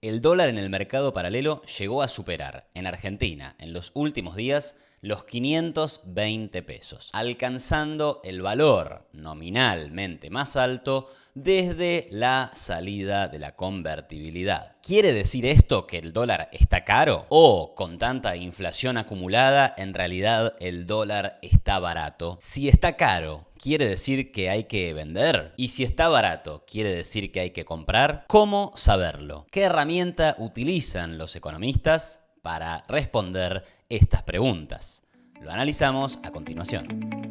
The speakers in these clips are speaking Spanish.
El dólar en el mercado paralelo llegó a superar, en Argentina, en los últimos días, los 520 pesos, alcanzando el valor nominalmente más alto desde la salida de la convertibilidad. ¿Quiere decir esto que el dólar está caro? ¿O con tanta inflación acumulada, en realidad el dólar está barato? Si está caro, ¿quiere decir que hay que vender? Y si está barato, ¿quiere decir que hay que comprar? ¿Cómo saberlo? ¿Qué herramienta utilizan los economistas para responder estas preguntas? Lo analizamos a continuación.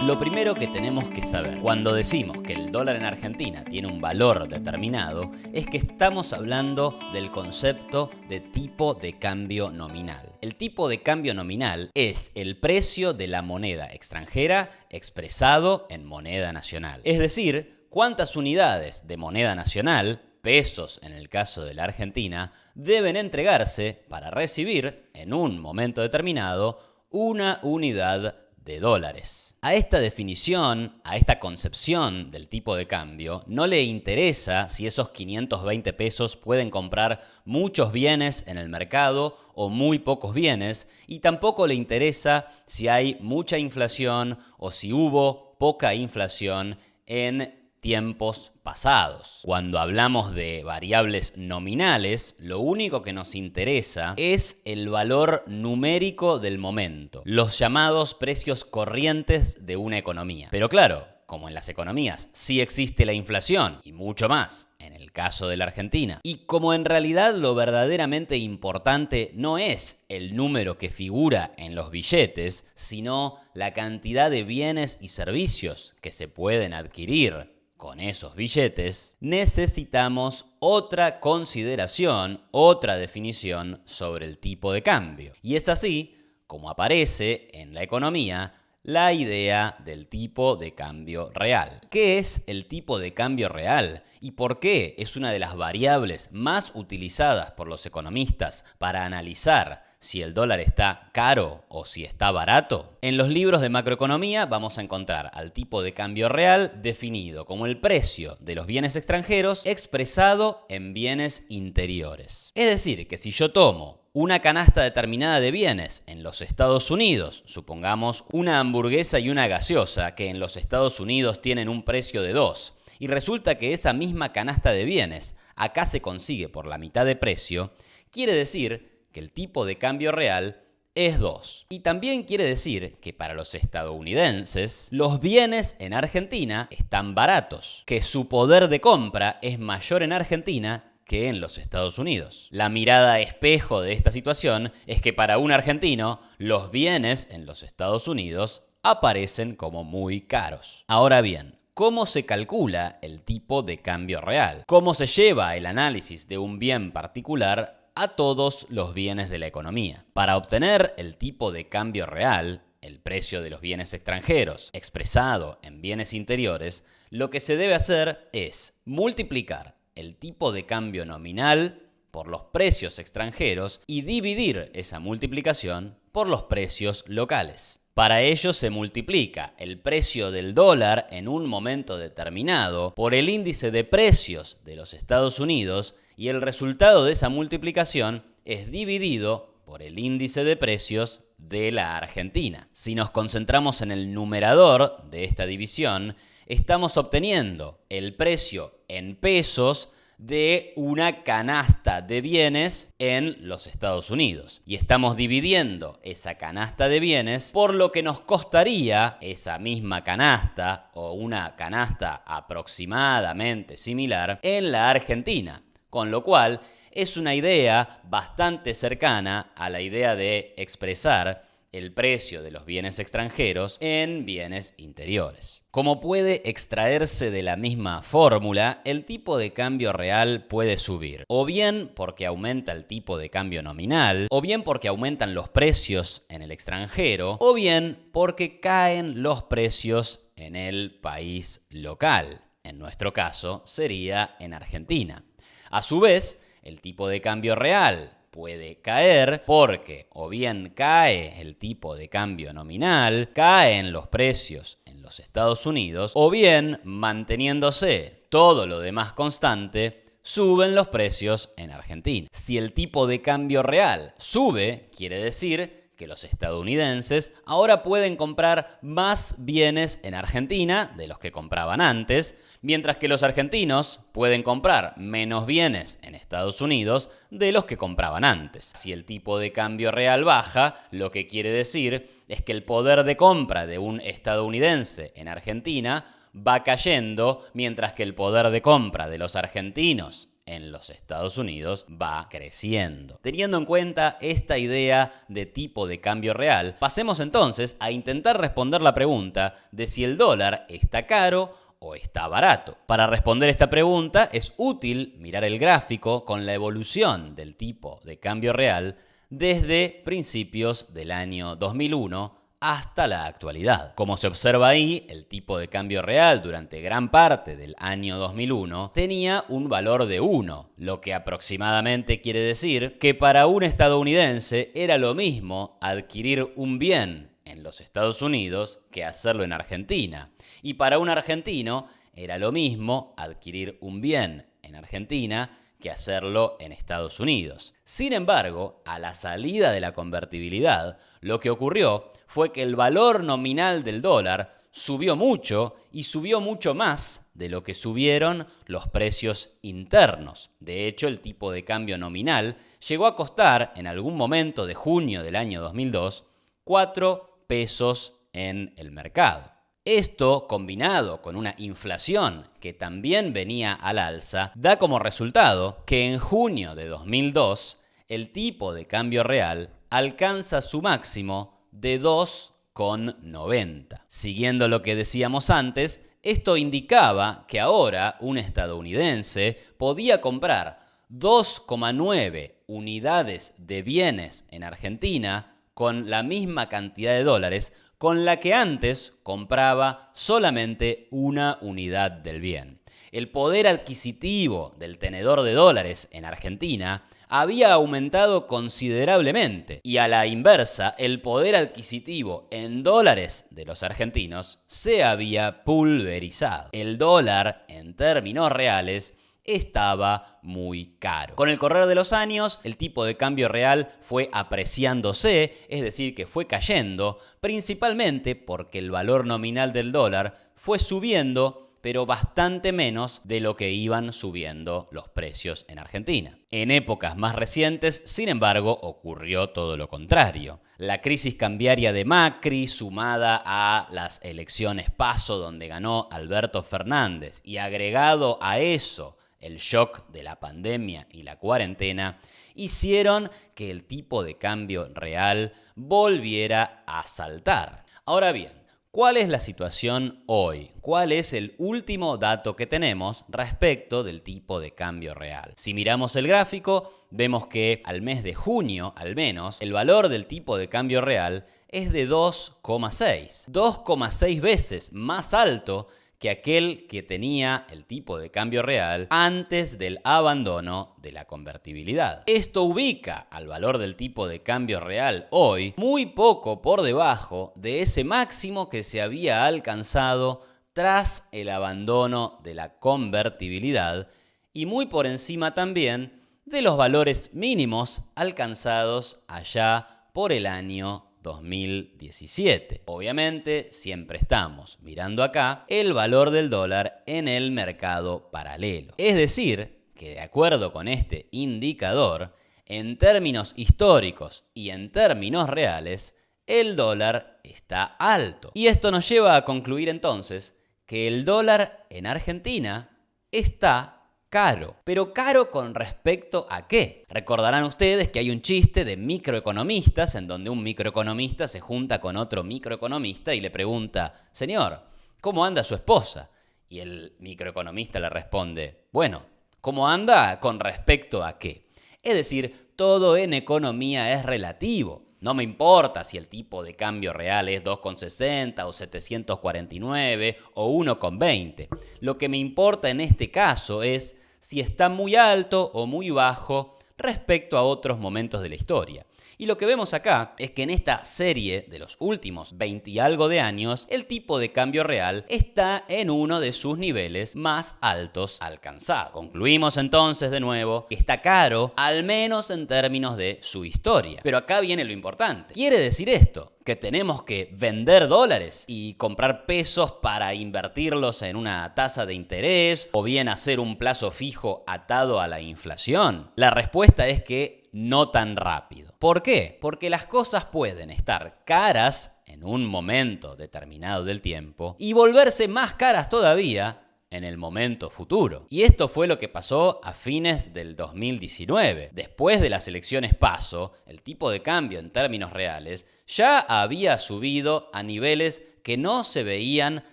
Lo primero que tenemos que saber cuando decimos que el dólar en Argentina tiene un valor determinado es que estamos hablando del concepto de tipo de cambio nominal. El tipo de cambio nominal es el precio de la moneda extranjera expresado en moneda nacional. Es decir, cuántas unidades de moneda nacional, pesos en el caso de la Argentina, deben entregarse para recibir, en un momento determinado, una unidad de dólares. A esta definición, a esta concepción del tipo de cambio, no le interesa si esos 520 pesos pueden comprar muchos bienes en el mercado o muy pocos bienes, y tampoco le interesa si hay mucha inflación o si hubo poca inflación en tiempos pasados. Cuando hablamos de variables nominales, lo único que nos interesa es el valor numérico del momento, los llamados precios corrientes de una economía. Pero claro, como en las economías sí existe la inflación y mucho más en el caso de la Argentina, y como en realidad lo verdaderamente importante no es el número que figura en los billetes, sino la cantidad de bienes y servicios que se pueden adquirir con esos billetes, necesitamos otra consideración, otra definición sobre el tipo de cambio. Y es así como aparece en la economía la idea del tipo de cambio real. ¿Qué es el tipo de cambio real? ¿Y por qué es una de las variables más utilizadas por los economistas para analizar si el dólar está caro o si está barato? En los libros de macroeconomía vamos a encontrar al tipo de cambio real definido como el precio de los bienes extranjeros expresado en bienes interiores. Es decir, que si yo tomo una canasta determinada de bienes en los Estados Unidos, supongamos una hamburguesa y una gaseosa que en los Estados Unidos tienen un precio de 2, y resulta que esa misma canasta de bienes acá se consigue por la mitad de precio, quiere decir que el tipo de cambio real es 2. Y también quiere decir que para los estadounidenses, los bienes en Argentina están baratos, que su poder de compra es mayor en Argentina que en los Estados Unidos. La mirada espejo de esta situación es que para un argentino, los bienes en los Estados Unidos aparecen como muy caros. Ahora bien, ¿cómo se calcula el tipo de cambio real? ¿Cómo se lleva el análisis de un bien particular a todos los bienes de la economía? Para obtener el tipo de cambio real, el precio de los bienes extranjeros expresado en bienes interiores, lo que se debe hacer es multiplicar el tipo de cambio nominal por los precios extranjeros y dividir esa multiplicación por los precios locales. Para ello se multiplica el precio del dólar en un momento determinado por el índice de precios de los Estados Unidos y el resultado de esa multiplicación es dividido por el índice de precios de la Argentina. Si nos concentramos en el numerador de esta división, estamos obteniendo el precio en pesos de una canasta de bienes en los Estados Unidos. Y estamos dividiendo esa canasta de bienes por lo que nos costaría esa misma canasta o una canasta aproximadamente similar en la Argentina. Con lo cual es una idea bastante cercana a la idea de expresar el precio de los bienes extranjeros en bienes interiores. Como puede extraerse de la misma fórmula, el tipo de cambio real puede subir, o bien porque aumenta el tipo de cambio nominal, o bien porque aumentan los precios en el extranjero, o bien porque caen los precios en el país local. En nuestro caso, sería en Argentina. A su vez, el tipo de cambio real puede caer porque o bien cae el tipo de cambio nominal, caen los precios los Estados Unidos, o bien, manteniéndose todo lo demás constante, suben los precios en Argentina. Si el tipo de cambio real sube, quiere decir que los estadounidenses ahora pueden comprar más bienes en Argentina de los que compraban antes, mientras que los argentinos pueden comprar menos bienes en Estados Unidos de los que compraban antes. Si el tipo de cambio real baja, lo que quiere decir es que el poder de compra de un estadounidense en Argentina va cayendo, mientras que el poder de compra de los argentinos en los Estados Unidos va creciendo. Teniendo en cuenta esta idea de tipo de cambio real, pasemos entonces a intentar responder la pregunta de si el dólar está caro o está barato. Para responder esta pregunta es útil mirar el gráfico con la evolución del tipo de cambio real desde principios del año 2001 hasta la actualidad. Como se observa ahí, el tipo de cambio real durante gran parte del año 2001 tenía un valor de 1, lo que aproximadamente quiere decir que para un estadounidense era lo mismo adquirir un bien en los Estados Unidos que hacerlo en Argentina. Y para un argentino era lo mismo adquirir un bien en Argentina que hacerlo en Estados Unidos. Sin embargo, a la salida de la convertibilidad, lo que ocurrió fue que el valor nominal del dólar subió mucho y subió mucho más de lo que subieron los precios internos. De hecho, el tipo de cambio nominal llegó a costar en algún momento de junio del año 2002 4 pesos en el mercado. Esto, combinado con una inflación que también venía al alza, da como resultado que en junio de 2002 el tipo de cambio real alcanza su máximo de 2,90. Siguiendo lo que decíamos antes, esto indicaba que ahora un estadounidense podía comprar 2,9 unidades de bienes en Argentina con la misma cantidad de dólares con la que antes compraba solamente una unidad del bien. El poder adquisitivo del tenedor de dólares en Argentina había aumentado considerablemente y a la inversa, el poder adquisitivo en dólares de los argentinos se había pulverizado. El dólar, en términos reales, estaba muy caro. Con el correr de los años, el tipo de cambio real fue apreciándose, es decir, que fue cayendo, principalmente porque el valor nominal del dólar fue subiendo, pero bastante menos de lo que iban subiendo los precios en Argentina. En épocas más recientes, sin embargo, ocurrió todo lo contrario. La crisis cambiaria de Macri, sumada a las elecciones PASO donde ganó Alberto Fernández, y agregado a eso el shock de la pandemia y la cuarentena, hicieron que el tipo de cambio real volviera a saltar. Ahora bien, ¿cuál es la situación hoy? ¿Cuál es el último dato que tenemos respecto del tipo de cambio real? Si miramos el gráfico, vemos que al mes de junio, al menos, el valor del tipo de cambio real es de 2,6. 2,6 veces más alto que aquel que tenía el tipo de cambio real antes del abandono de la convertibilidad. Esto ubica al valor del tipo de cambio real hoy muy poco por debajo de ese máximo que se había alcanzado tras el abandono de la convertibilidad y muy por encima también de los valores mínimos alcanzados allá por el año 2017. Obviamente, siempre estamos mirando acá el valor del dólar en el mercado paralelo. Es decir, que de acuerdo con este indicador, en términos históricos y en términos reales, el dólar está alto. Y esto nos lleva a concluir entonces que el dólar en Argentina está caro. ¿Pero caro con respecto a qué? Recordarán ustedes que hay un chiste de microeconomistas en donde un microeconomista se junta con otro microeconomista y le pregunta: señor, ¿cómo anda su esposa? Y el microeconomista le responde: bueno, ¿cómo anda con respecto a qué? Es decir, todo en economía es relativo. No me importa si el tipo de cambio real es 2,60 o 749 o 1,20. Lo que me importa en este caso es si está muy alto o muy bajo respecto a otros momentos de la historia. Y lo que vemos acá es que en esta serie de los últimos 20 y algo de años, el tipo de cambio real está en uno de sus niveles más altos alcanzados. Concluimos entonces de nuevo que está caro, al menos en términos de su historia. Pero acá viene lo importante. ¿Quiere decir esto que tenemos que vender dólares y comprar pesos para invertirlos en una tasa de interés o bien hacer un plazo fijo atado a la inflación? La respuesta es que no tan rápido. ¿Por qué? Porque las cosas pueden estar caras en un momento determinado del tiempo y volverse más caras todavía en el momento futuro. Y esto fue lo que pasó a fines del 2019. Después de las elecciones PASO, el tipo de cambio en términos reales ya había subido a niveles que no se veían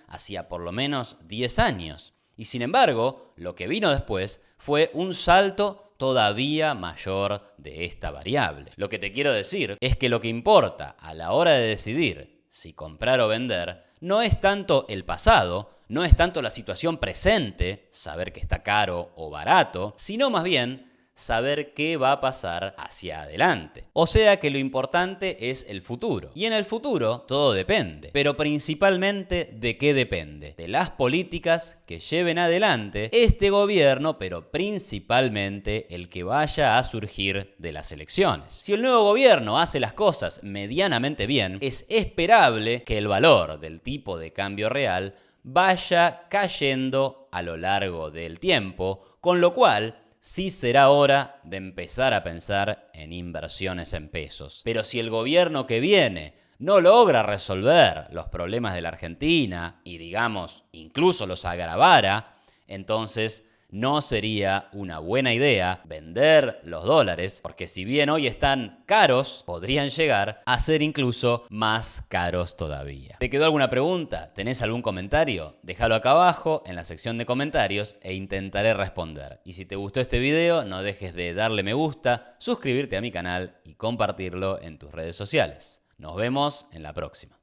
hacía por lo menos 10 años. Y sin embargo, lo que vino después fue un salto todavía mayor de esta variable. Lo que te quiero decir es que lo que importa a la hora de decidir si comprar o vender no es tanto el pasado, no es tanto la situación presente, saber que está caro o barato, sino más bien saber qué va a pasar hacia adelante. O sea que lo importante es el futuro. Y en el futuro todo depende. Pero principalmente ¿de qué depende? De las políticas que lleven adelante este gobierno, pero principalmente el que vaya a surgir de las elecciones. Si el nuevo gobierno hace las cosas medianamente bien, es esperable que el valor del tipo de cambio real vaya cayendo a lo largo del tiempo, con lo cual sí será hora de empezar a pensar en inversiones en pesos. Pero si el gobierno que viene no logra resolver los problemas de la Argentina y, digamos, incluso los agravara, entonces no sería una buena idea vender los dólares, porque si bien hoy están caros, podrían llegar a ser incluso más caros todavía. ¿Te quedó alguna pregunta? ¿Tenés algún comentario? Déjalo acá abajo en la sección de comentarios e intentaré responder. Y si te gustó este video, no dejes de darle me gusta, suscribirte a mi canal y compartirlo en tus redes sociales. Nos vemos en la próxima.